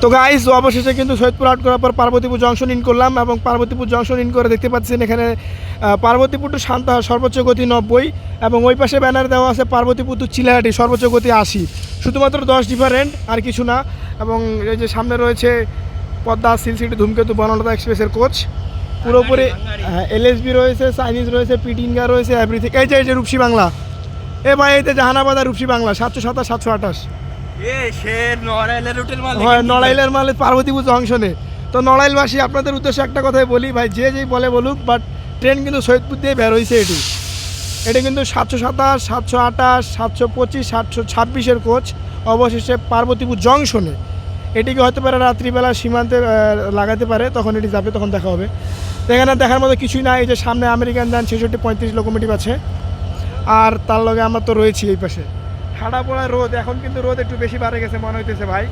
তো গাইস অবশেষে কিন্তু সৈয়দপুর আউট করার পর পার্বতীপুর জংশন ইন করলাম এবং পার্বতীপুর জংশন ইন করে দেখতে পাচ্ছেন এখানে পার্বতীপুর টু সান্তাহার সর্বোচ্চ গতি 90 এবং ওই পাশে ব্যানার দেওয়া আছে পার্বতীপুর টু চিলাহাটি সর্বোচ্চ গতি 80, শুধুমাত্র 10 ডিফারেন্ট আর কিছু না। এবং এই যে সামনে রয়েছে পদ্মা সিল সিটি ধূমকেতু বনলতা এক্সপ্রেসের কোচ পুরোপুরি, এলএসবি রয়েছে, চাইনিজ রয়েছে, পিটিনগা রয়েছে, এভরিথিং। এই যে রূপসী বাংলা, এ ভাই এতে জাহানাবাদ আর রূপসী বাংলা 727 728 হয় নড়াইলের মালে পার্বতীপুর জংশনে। তো নড়াইলবাসী আপনাদের উদ্দেশ্যে একটা কথাই বলি ভাই, যে যেই বলে বলুক, বাট ট্রেন কিন্তু সৈয়দপুর দিয়ে বের হয়েছে। এটা কিন্তু 727 728 725 726 কোচ অবশেষে পার্বতীপুর জংশনে। এটিকে হতে পারে রাত্রিবেলা সীমান্তে লাগাতে পারে, তখন এটি যাবে, তখন দেখা হবে। এখানে দেখার মতো কিছুই না। এই যে সামনে আমেরিকান যান 66-35 লোকোমোটিভ আছে, আর তার লগে আমরা তো রয়েছি এই পাশে। ঠাডা পড়া রোদ, এখন কিন্তু রোদ একটু বেশি বাড়ে গেছে মনে হইতেছে ভাই।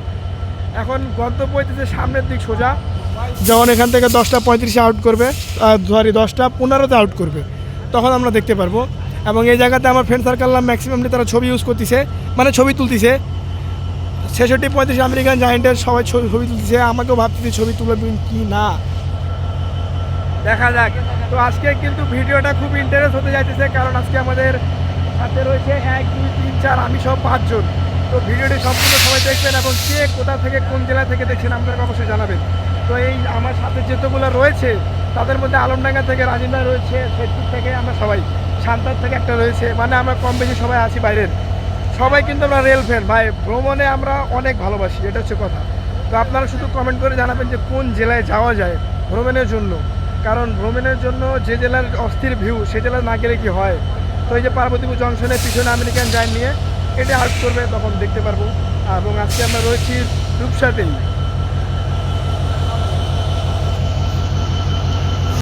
এখন গন্তব্য হইতেছে সামনের দিক সোজা, যখন এখান থেকে 10টা 35-এ আউট করবে, 10টা 15-তে আউট করবে, তখন আমরা দেখতে পারবো। এবং এই জায়গাতে আমার ফ্রেন্ড সার্কেল ম্যাক্সিমামলি তারা ছবি ইউজ করতেছে, মানে ছবি তুলতেছে। 66-35 আমেরিকান জায়েন্টের সবাই ছবি তুলতেছে, আমাকেও ভাবতেছি ছবি তুলে কি না, দেখা যাক। তো আজকে কিন্তু ভিডিওটা খুব ইন্টারেস্ট হতে যাইতেছে, কারণ আজকে আমাদের সাথে রয়েছে 1 2 3 4 আমি সব 5 জন। তো ভিডিওটি সম্পূর্ণ সবাই দেখবেন এবং কে কোথা থেকে কোন জেলা থেকে দেখছেন আপনারা অবশ্যই জানাবেন। তো এই আমার সাথে যেতগুলো রয়েছে তাদের মধ্যে আলমডাঙ্গা থেকে রাজিন ভাই রয়েছে, সৈয়দপুর থেকে আমরা সবাই, সান্তার থেকে একটা রয়েছে, মানে আমরা কম বেশি সবাই আছি বাইরের। সবাই কিন্তু আমরা রেল ফ্যান ভাই, ভ্রমণে আমরা অনেক ভালোবাসি, এটা হচ্ছে কথা। তো আপনারা শুধু কমেন্ট করে জানাবেন যে কোন জেলায় যাওয়া যায় ভ্রমণের জন্য, কারণ ভ্রমণের জন্য যে জেলার অস্থির ভিউ সে জেলা না গেলে কি হয়। তো এই যে পার্বতীপুর জংশনের পিছনে আমেরিকান জায়েন্ট নিয়ে এটা আউট করবে, তখন দেখতে পারবো। এবং আজকে আমরা রয়েছি রূপসাতেই।